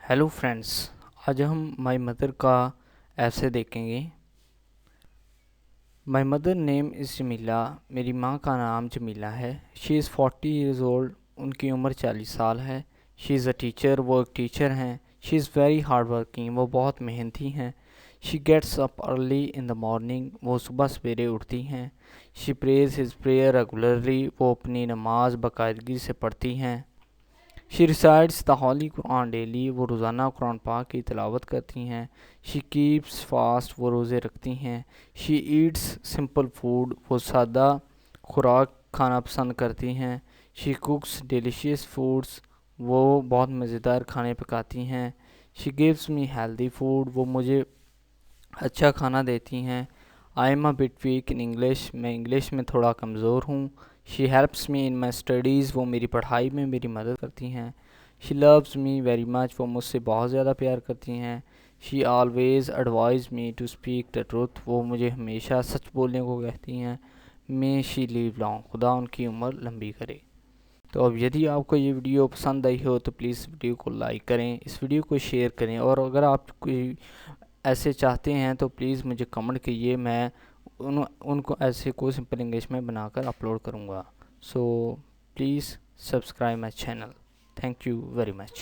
Hello friends, आज हम my mother का ऐसे देखेंगे। My mother name is Jamila. मेरी माँ का नाम जमीला है। She is 40 years old. उनकी उम्र 40 साल है। She is a teacher. वो एक टीचर हैं। She is very hard working. वो बहुत मेहनती हैं। She gets up early in the morning. वो सुबह सवेरे उठती हैं। She prays his prayer regularly. वो अपनी नमाज बाकायदगी से पढ़ती हैं। She recites the Holi Quran daily. वो रोज़ाना कुरान पाक की तिलावत करती हैं। She keeps fast. वो रोज़े रखती हैं। She eats simple food. वो सादा खुराक खाना पसंद करती हैं। She cooks delicious foods. वो बहुत मज़ेदार खाने पकाती हैं। She gives me healthy food. वो मुझे अच्छा खाना देती हैं। I am a bit weak in English. मैं इंग्लिश में थोड़ा कमज़ोर हूँ। She helps me in my studies. वो मेरी पढ़ाई में मेरी मदद करती हैं। She loves me very much. वो मुझसे बहुत ज़्यादा प्यार करती हैं। She always advise me to speak the truth. वो मुझे हमेशा सच बोलने को कहती हैं। May she live long. खुदा उनकी उम्र लंबी करे। तो अब यदि आपको ये वीडियो पसंद आई हो तो प्लीज़ वीडियो को लाइक करें, इस वीडियो को शेयर करें, और अगर आप कोई ऐसे चाहते हैं तो प्लीज़ मुझे कमेंट कीजिए। मैं उनको ऐसे को सिंपल इंग्लिश में बनाकर अपलोड करूँगा। So please subscribe my channel. Thank you very much.